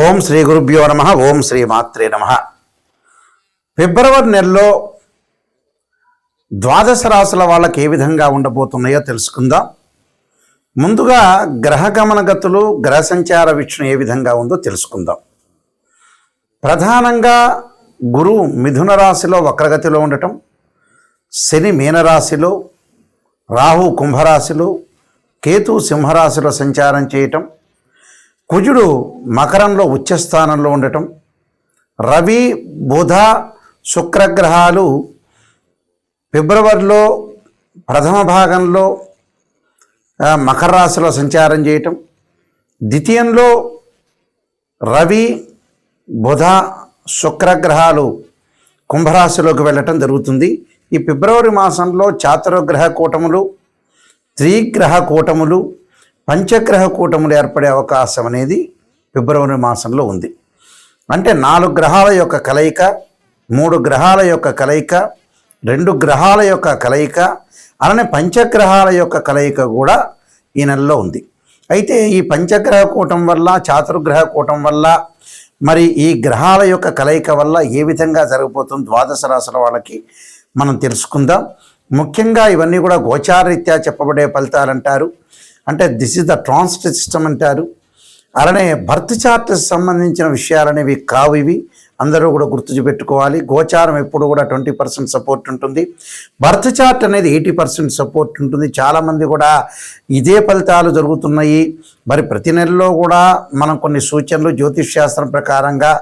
ఓం శ్రీ గురుభ్యో నమ. ఓం శ్రీ మాత్రే నమ. ఫిబ్రవరి నెలలో ద్వాదశ రాశుల వాళ్ళకి ఏ విధంగా ఉండబోతున్నాయో తెలుసుకుందాం. ముందుగా గ్రహగమన గతులు, గ్రహ సంచార వీక్షణ ఏ విధంగా ఉందో తెలుసుకుందాం. ప్రధానంగా గురువు మిథున రాశిలో వక్రగతిలో ఉండటం, శని మీనరాశిలో, రాహు కుంభరాశిలో, కేతు సింహరాశిలో సంచారం చేయటం, కుజుడు మకరంలో ఉచ్చస్థానంలో ఉండటం, రవి బుధ శుక్రగ్రహాలు ఫిబ్రవరిలో ప్రథమ భాగంలో మకర రాశిలో సంచారం చేయటం, ద్వితీయంలో రవి బుధ శుక్రగ్రహాలు కుంభరాశిలోకి వెళ్ళటం జరుగుతుంది. ఈ ఫిబ్రవరి మాసంలో చాతుర్గ్రహ కూటములు, త్రిగ్రహ కూటములు, పంచగ్రహ కూటములు ఏర్పడే అవకాశం అనేది ఫిబ్రవరి మాసంలో ఉంది. అంటే 4 గ్రహాల యొక్క కలయిక, 3 గ్రహాల యొక్క కలయిక, 2 గ్రహాల యొక్క కలయిక, అలానే పంచగ్రహాల యొక్క కలయిక కూడా ఈ నెలలో ఉంది. అయితే ఈ పంచగ్రహ కూటం వల్ల, చాతుర్గ్రహ కూటం వల్ల, మరి ఈ గ్రహాల యొక్క కలయిక వల్ల ఏ విధంగా జరగబోతుంది ద్వాదశ రాశుల వాళ్ళకి మనం తెలుసుకుందాం. ముఖ్యంగా ఇవన్నీ కూడా గోచారరీత్యా చెప్పబడే ఫలితాలు అంటారు. అంటే this is the transit system అంటారు. అలానే బర్త్ చార్ట్ సంబంధించిన విషయాలనేవి కావు. ఇవి అందరూ కూడా గుర్తుపెట్టుకోవాలి. గోచారం ఎప్పుడు కూడా 20% సపోర్ట్ ఉంటుంది, బర్త్ చార్ట్ అనేది 80% సపోర్ట్ ఉంటుంది. చాలామంది కూడా ఇదే ఫలితాలు జరుగుతున్నాయి. మరి ప్రతి నెలలో కూడా మనం కొన్ని సూచనలు జ్యోతిష్ శాస్త్రం ప్రకారంగా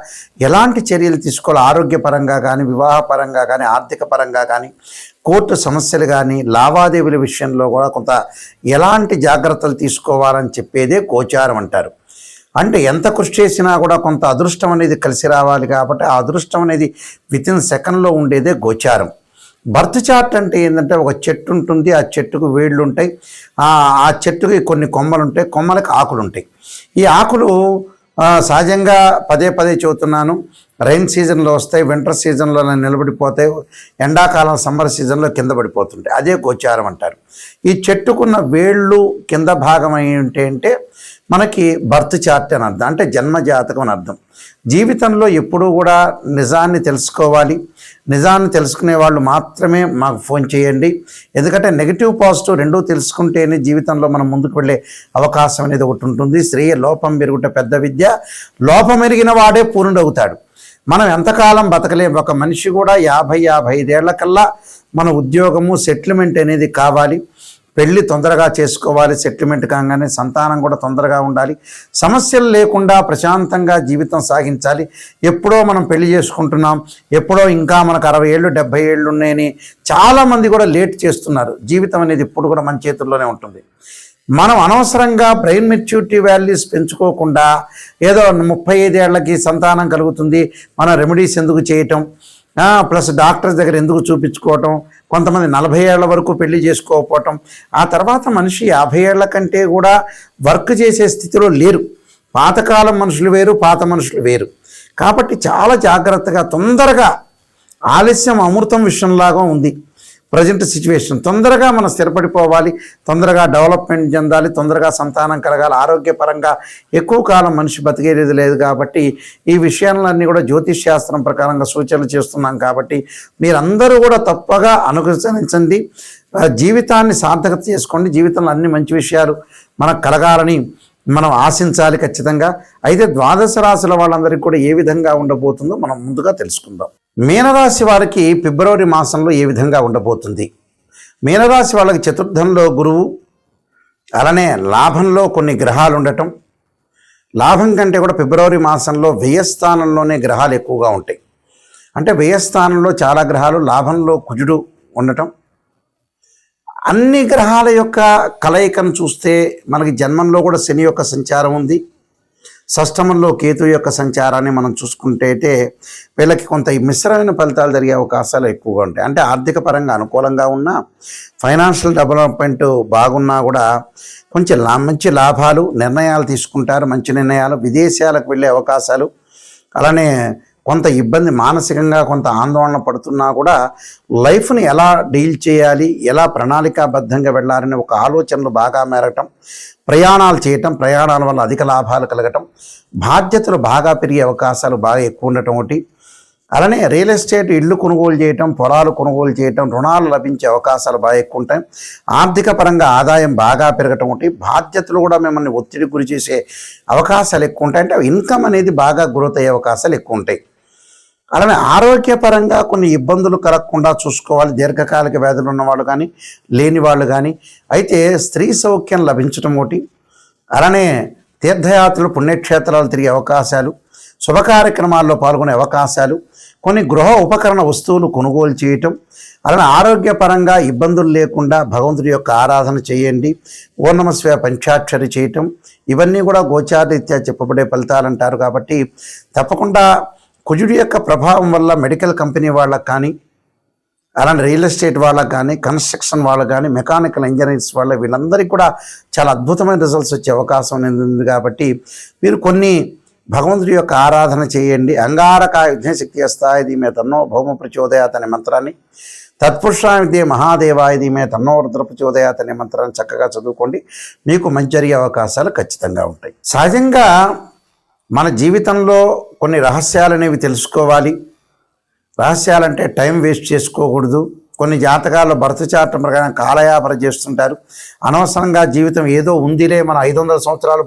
ఎలాంటి చర్యలు తీసుకోవాలి, ఆరోగ్యపరంగా కానీ, వివాహపరంగా కానీ, ఆర్థిక పరంగా కానీ, కోర్టు సమస్యలు కానీ, లావాదేవీల విషయంలో కూడా కొంత ఎలాంటి జాగ్రత్తలు తీసుకోవాలని చెప్పేదే గోచారం అంటారు. అంటే ఎంత కృషి చేసినా కూడా కొంత అదృష్టం అనేది కలిసి రావాలి. కాబట్టి ఆ అదృష్టం అనేది వితిన్ సెకండ్లో ఉండేదే గోచారం. బర్త్ చార్ట్ అంటే ఏంటంటే ఒక చెట్టు ఉంటుంది, ఆ చెట్టుకు వేళ్ళు ఉంటాయి, ఆ చెట్టుకి కొన్ని కొమ్మలు ఉంటాయి, కొమ్మలకు ఆకులు ఉంటాయి. ఈ ఆకులు సహజంగా పదే చెబుతున్నాను, రైన్ సీజన్లో వస్తాయి, వింటర్ సీజన్లో నిలబడిపోతాయి, ఎండాకాలం సమ్మర్ సీజన్లో కింద పడిపోతుంటాయి. అదే గోచారం అంటారు. ఈ చెట్టుకున్న వేళ్ళు కింద భాగం ఏంటి అంటే మనకి బర్త్ చార్ట్ అని అర్థం, అంటే జన్మ జాతకం అని అర్థం. జీవితంలో ఎప్పుడూ కూడా నిజాన్ని తెలుసుకోవాలి. నిజాన్ని తెలుసుకునే వాళ్ళు మాత్రమే మాకు ఫోన్ చేయండి. ఎందుకంటే నెగిటివ్ పాజిటివ్ రెండూ తెలుసుకుంటేనే జీవితంలో మనం ముందుకు వెళ్ళే అవకాశం అనేది ఒకటి ఉంటుంది. శ్రేయ లోపం పెరుగుట పెద్ద విద్య, లోపం ఎరిగిన వాడే పూర్ణుడవుతాడు. మనం ఎంతకాలం బతకలేం. ఒక మనిషి కూడా 50-55 ఏళ్ల కల్లా మన ఉద్యోగము సెటిల్మెంట్ అనేది కావాలి. పెళ్ళి తొందరగా చేసుకోవాలి, సెటిల్మెంట్ కాగానే సంతానం కూడా తొందరగా ఉండాలి, సమస్యలు లేకుండా ప్రశాంతంగా జీవితం సాగించాలి. ఎప్పుడో మనం పెళ్లి చేసుకుంటున్నాం, ఎప్పుడో ఇంకా మనకు 60 ఏళ్ళు 70 ఏళ్ళు ఉన్నాయని చాలామంది కూడా లేట్ చేస్తున్నారు. జీవితం అనేది ఇప్పుడు కూడా మన చేతుల్లోనే ఉంటుంది. మనం అనవసరంగా బ్రెయిన్ మెచ్యూరిటీ వాల్యూస్ పెంచుకోకుండా ఏదో 35 ఏళ్లకి సంతానం కలుగుతుంది, మనం రెమెడీస్ ఎందుకు చేయటం, ప్లస్ డాక్టర్స్ దగ్గర ఎందుకు చూపించుకోవటం, కొంతమంది 40 ఏళ్ల వరకు పెళ్లి చేసుకోకపోవటం, ఆ తర్వాత మనిషి 50 ఏళ్ల కంటే కూడా వర్క్ చేసే స్థితిలో లేరు. పాతకాలం మనుషులు వేరు, పాత మనుషులు వేరు. కాబట్టి చాలా జాగ్రత్తగా, తొందరగా, ఆలస్యం అమృతం విషయంలాగా ఉంది ప్రజెంట్ సిచ్యువేషన్. తొందరగా మనం స్థిరపడిపోవాలి, తొందరగా డెవలప్మెంట్ చెందాలి, తొందరగా సంతానం కలగాలి. ఆరోగ్యపరంగా ఎక్కువ కాలం మనిషి బతికేది లేదు. కాబట్టి ఈ విషయాలన్నీ కూడా జ్యోతిష్ శాస్త్రం ప్రకారంగా సూచనలు చేస్తున్నాం. కాబట్టి మీరందరూ కూడా తప్పగా అనుసరించండి, జీవితాన్ని సార్థకత చేసుకోండి. జీవితంలో అన్ని మంచి విషయాలు మనకు కలగాలని మనం ఆశించాలి ఖచ్చితంగా. అయితే ద్వాదశ రాశుల వాళ్ళందరికీ కూడా ఏ విధంగా ఉండబోతుందో మనం ముందుగా తెలుసుకుందాం. మీనరాశి వారికి ఫిబ్రవరి మాసంలో ఏ విధంగా ఉండబోతుంది. మీనరాశి వాళ్ళకి చతుర్థంలో గురువు, అలానే లాభంలో కొన్ని గ్రహాలు ఉండటం. లాభం కంటే కూడా ఫిబ్రవరి మాసంలో వ్యయస్థానంలోనే గ్రహాలు ఎక్కువగా ఉంటాయి. అంటే వ్యయస్థానంలో చాలా గ్రహాలు, లాభంలో కుజుడు ఉండటం. అన్ని గ్రహాల యొక్క కలయికను చూస్తే మనకి జన్మంలో కూడా శని యొక్క సంచారం ఉంది, షష్టమంలో కేతు యొక్క సంచారాన్ని మనం చూసుకుంటే వీళ్ళకి కొంత మిశ్రమైన ఫలితాలు జరిగే అవకాశాలు ఎక్కువగా ఉంటాయి. అంటే ఆర్థిక పరంగా అనుకూలంగా ఉన్నా, ఫైనాన్షియల్ డెవలప్మెంట్ బాగున్నా కూడా కొంచెం మంచి లాభాలు, నిర్ణయాలు తీసుకుంటారు, మంచి నిర్ణయాలు, విదేశాలకు వెళ్ళే అవకాశాలు, అలానే కొంత ఇబ్బంది, మానసికంగా కొంత ఆందోళన పడుతున్నా కూడా లైఫ్ని ఎలా డీల్ చేయాలి, ఎలా ప్రణాళికాబద్ధంగా వెళ్ళాలనే ఒక ఆలోచనలు బాగా మేరగటం, ప్రయాణాలు చేయటం, ప్రయాణాల వల్ల అధిక లాభాలు కలగటం, బాధ్యతలు బాగా పెరిగే అవకాశాలు బాగా ఎక్కువ ఉండటం ఒకటి. అలానే రియల్ ఎస్టేట్, ఇళ్ళు కొనుగోలు చేయటం, పొలాలు కొనుగోలు చేయటం, రుణాలు లభించే అవకాశాలు బాగా ఎక్కువ ఉంటాయి. ఆర్థిక పరంగా ఆదాయం బాగా పెరగటం ఒకటి. బాధ్యతలు కూడా మిమ్మల్ని ఒత్తిడికి గురి చేసే అవకాశాలు ఎక్కువ ఉంటాయి. అంటే ఇన్కమ్ అనేది బాగా గ్రోత్ అయ్యే అవకాశాలు ఎక్కువ ఉంటాయి. అలానే ఆరోగ్యపరంగా కొన్ని ఇబ్బందులు కలగకుండా చూసుకోవాలి. దీర్ఘకాలిక వ్యాధులు ఉన్నవాళ్ళు కానీ, లేని వాళ్ళు కానీ. అయితే స్త్రీ సౌఖ్యం లభించడం ఒకటి. అలానే తీర్థయాత్రలు, పుణ్యక్షేత్రాలు తిరిగే అవకాశాలు, శుభ కార్యక్రమాల్లో పాల్గొనే అవకాశాలు, కొన్ని గృహ ఉపకరణ వస్తువులు కొనుగోలు చేయటం. అలానే ఆరోగ్యపరంగా ఇబ్బందులు లేకుండా భగవంతుడి యొక్క ఆరాధన చేయండి. ఓం నమః శివాయ పంచాక్షరి చేయటం, ఇవన్నీ కూడా గోచారరీత్యా చెప్పబడే ఫలితాలు అంటారు. కాబట్టి తప్పకుండా కుజుడి యొక్క ప్రభావం వల్ల మెడికల్ కంపెనీ వాళ్ళకు కానీ, అలానే రియల్ ఎస్టేట్ వాళ్ళకు కానీ, కన్స్ట్రక్షన్ వాళ్ళకు కానీ, మెకానికల్ ఇంజనీర్స్ వాళ్ళ వీళ్ళందరికీ కూడా చాలా అద్భుతమైన రిజల్ట్స్ వచ్చే అవకాశం అనేది ఉంది. కాబట్టి మీరు కొన్ని భగవంతుడి యొక్క ఆరాధన చేయండి. అంగారకాయ విఘ్నశక్తి అస్తాయ ధీమే తన్నో భౌమ ప్రచోదయాత్ అనే మంత్రాన్ని, తత్పురుషాయ విద్యే మహాదేవాయ ధీమే తన్నో రుద్ర ప్రచోదయాత్ అనే మంత్రాన్ని చక్కగా చదువుకోండి. మీకు మంచి జరిగే అవకాశాలు ఖచ్చితంగా ఉంటాయి. సహజంగా మన జీవితంలో కొన్ని రహస్యాలు అనేవి తెలుసుకోవాలి. రహస్యాలంటే టైం వేస్ట్ చేసుకోకూడదు. కొన్ని జాతకాల్లో భర్త చాటం ప్రకారం కాలయాపన చేస్తుంటారు. అనవసరంగా జీవితం ఏదో ఉందిలే, మనం 500 సంవత్సరాలు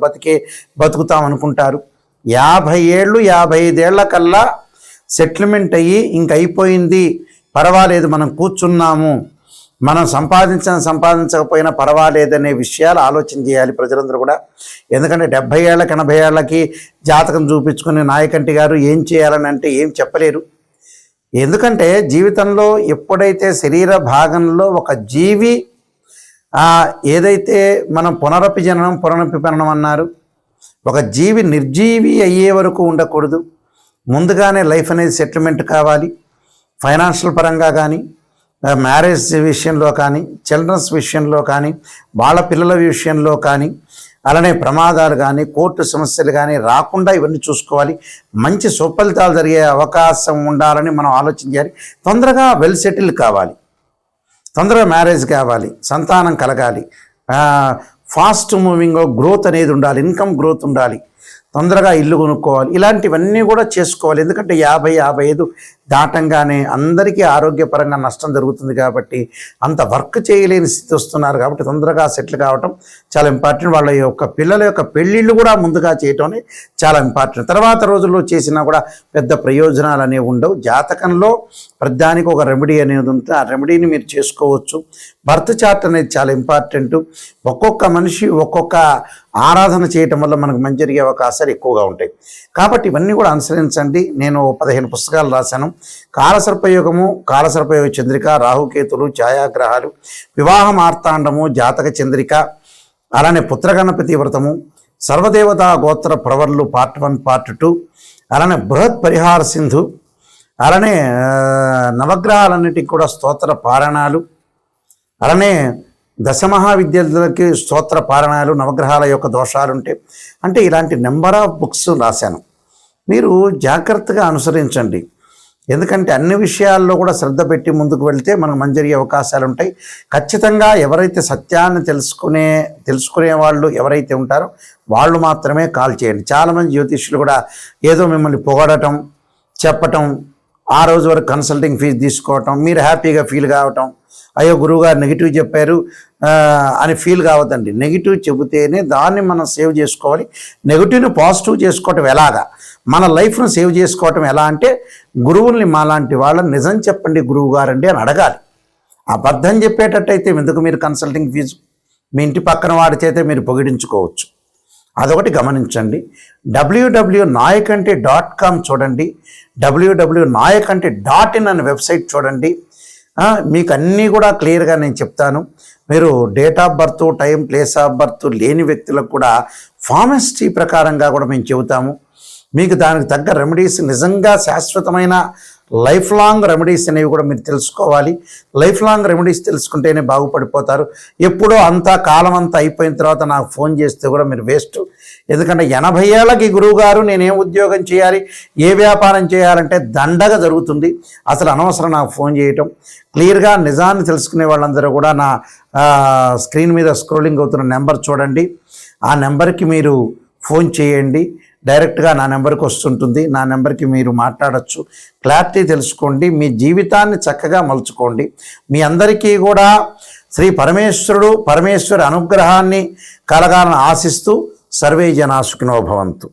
బతుకుతాం అనుకుంటారు. 50 ఏళ్ళు 55 ఏళ్ల కల్లా సెటిల్మెంట్ అయ్యి ఇంక అయిపోయింది, పర్వాలేదు, మనం కూర్చున్నాము, మనం సంపాదించకపోయినా పర్వాలేదనే విషయాలు ఆలోచన చేయాలి ప్రజలందరూ కూడా. ఎందుకంటే 70 ఏళ్ళకి 80 ఏళ్ళకి జాతకం చూపించుకుని నాయకంటి గారు ఏం చేయాలని అంటే ఏం చెప్పలేరు. ఎందుకంటే జీవితంలో ఎప్పుడైతే శరీర భాగంలో ఒక జీవి ఏదైతే మనం పునరపి జననం పునరపి మరణం అన్నారు, ఒక జీవి నిర్జీవి అయ్యే వరకు ఉండకూడదు. ముందుగానే లైఫ్ అనేది సెటిల్మెంట్ కావాలి. ఫైనాన్షియల్ పరంగా కానీ, మ్యారేజ్ విషయంలో కానీ, చిల్డ్రన్స్ విషయంలో కానీ, వాళ్ళ పిల్లల విషయంలో కానీ, అలానే ప్రమాదాలు కానీ, కోర్టు సమస్యలు కానీ రాకుండా ఇవన్నీ చూసుకోవాలి. మంచి సుఫలితాలు జరిగే అవకాశం ఉండాలని మనం ఆలోచన చేయాలి. తొందరగా వెల్ సెటిల్ కావాలి, తొందరగా మ్యారేజ్ కావాలి, సంతానం కలగాలి, ఫాస్ట్ మూవింగ్ గ్రోత్ అనేది ఉండాలి, ఇన్కమ్ గ్రోత్ ఉండాలి, తొందరగా ఇల్లు కొనుక్కోవాలి. ఇలాంటివన్నీ కూడా చేసుకోవాలి. ఎందుకంటే 50-55 దాటంగానే అందరికీ ఆరోగ్యపరంగా నష్టం జరుగుతుంది. కాబట్టి అంత వర్క్ చేయలేని స్థితి వస్తున్నారు. కాబట్టి తొందరగా సెటిల్ కావటం చాలా ఇంపార్టెంట్. వాళ్ళ యొక్క పిల్లల యొక్క పెళ్ళిళ్ళు కూడా ముందుగా చేయటం చాలా ఇంపార్టెంట్. తర్వాత రోజుల్లో చేసినా కూడా పెద్ద ప్రయోజనాలు అనేవి ఉండవు. జాతకంలో ప్రతిదానికి ఒక రెమెడీ అనేది ఉంటుంది. ఆ రెమెడీని మీరు చేసుకోవచ్చు. బర్త్ చార్ట్ అనేది చాలా ఇంపార్టెంట్. ఒక్కొక్క మనిషి ఒక్కొక్క ఆరాధన చేయటం వల్ల మనకు మంచి జరిగే అవకాశాలు ఎక్కువగా ఉంటాయి. కాబట్టి ఇవన్నీ కూడా అనుసరించండి. నేను 15 పుస్తకాలు రాశాను. కాలసర్పయోగము, కాలసర్పయోగ చంద్రిక, రాహుకేతులు, ఛాయాగ్రహాలు, వివాహ మార్తాండము, జాతక చంద్రిక, అలానే పుత్రగణపతి వ్రతము, సర్వదేవతా గోత్ర ప్రవర్లు పార్ట్ 1 పార్ట్ 2, అలానే బృహత్ పరిహార సింధు, అలానే నవగ్రహాలన్నిటికీ కూడా స్తోత్ర పారాయణాలు, అలానే దశమహావిద్యలకి స్తోత్ర పారాయణాలు, నవగ్రహాల యొక్క దోషాలుంటే అంటే ఇలాంటి నెంబర్ ఆఫ్ బుక్స్ రాశాను. మీరు జాగ్రత్తగా అనుసరించండి. ఎందుకంటే అన్ని విషయాల్లో కూడా శ్రద్ధ పెట్టి ముందుకు వెళ్తే మనకు మంచి జరిగే అవకాశాలు ఉంటాయి. ఖచ్చితంగా ఎవరైతే సత్యాన్ని తెలుసుకునే వాళ్ళు ఎవరైతే ఉంటారో వాళ్ళు మాత్రమే కాల్ చేయండి. చాలామంది జ్యోతిష్యులు కూడా ఏదో మిమ్మల్ని పొగడటం, చెప్పటం, ఆ రోజు వరకు కన్సల్టింగ్ ఫీజు తీసుకోవటం, మీరు హ్యాపీగా ఫీల్ కావటం, అయ్యో గురువుగారు నెగిటివ్ చెప్పారు అని ఫీల్ కావద్దండి. నెగిటివ్ చెబితేనే దాన్ని మనం సేవ్ చేసుకోవాలి. నెగిటివ్ని పాజిటివ్ చేసుకోవటం ఎలాగా, మన లైఫ్ను సేవ్ చేసుకోవటం ఎలా అంటే గురువుల్ని మాలాంటి వాళ్ళని నిజం చెప్పండి గురువు గారండి అని అడగాలి. అబద్ధం చెప్పేటట్టయితే ఎందుకు మీరు కన్సల్టింగ్ ఫీజు? మీ ఇంటి పక్కన వాడి చేతే మీరు పొగిడించుకోవచ్చు. అదొకటి గమనించండి. www.nayakanti.com చూడండి, www.nayakanti.in అనే వెబ్సైట్ చూడండి. మీకు అన్నీ కూడా క్లియర్గా నేను చెప్తాను. మీరు date of birth, time, place of birth లేని వ్యక్తులకు కూడా ఫార్మసిటీ ప్రకారంగా కూడా మేము చెబుతాము. మీకు దానికి తగ్గ రెమెడీస్, నిజంగా శాశ్వతమైన లైఫ్ లాంగ్ రెమెడీస్ అనేవి కూడా మీరు తెలుసుకోవాలి. లైఫ్ లాంగ్ రెమెడీస్ తెలుసుకుంటేనే బాగుపడిపోతారు. ఎప్పుడో అంతా కాలం అంతా అయిపోయిన తర్వాత నాకు ఫోన్ చేస్తే కూడా మీరు వేస్ట్. ఎందుకంటే 80 ఏళ్ళకి గురువుగారు నేనేం ఉద్యోగం చేయాలి, ఏ వ్యాపారం చేయాలంటే దండగా జరుగుతుంది, అసలు అనవసరం నాకు ఫోన్ చేయటం. క్లియర్గా నిజాన్ని తెలుసుకునే వాళ్ళందరూ కూడా నా స్క్రీన్ మీద స్క్రోలింగ్ అవుతున్న నెంబర్ చూడండి, ఆ నెంబర్కి మీరు ఫోన్ చేయండి. డైరెక్ట్గా నా నెంబర్కి వస్తుంటుంది, నా నెంబర్కి మీరు మాట్లాడచ్చు. క్లారిటీ తెలుసుకోండి, మీ జీవితాన్ని చక్కగా మలుచుకోండి. మీ అందరికీ కూడా శ్రీ పరమేశ్వరి అనుగ్రహాన్ని కలగాలని ఆశిస్తూ సర్వే జనా సుఖినో భవంతు.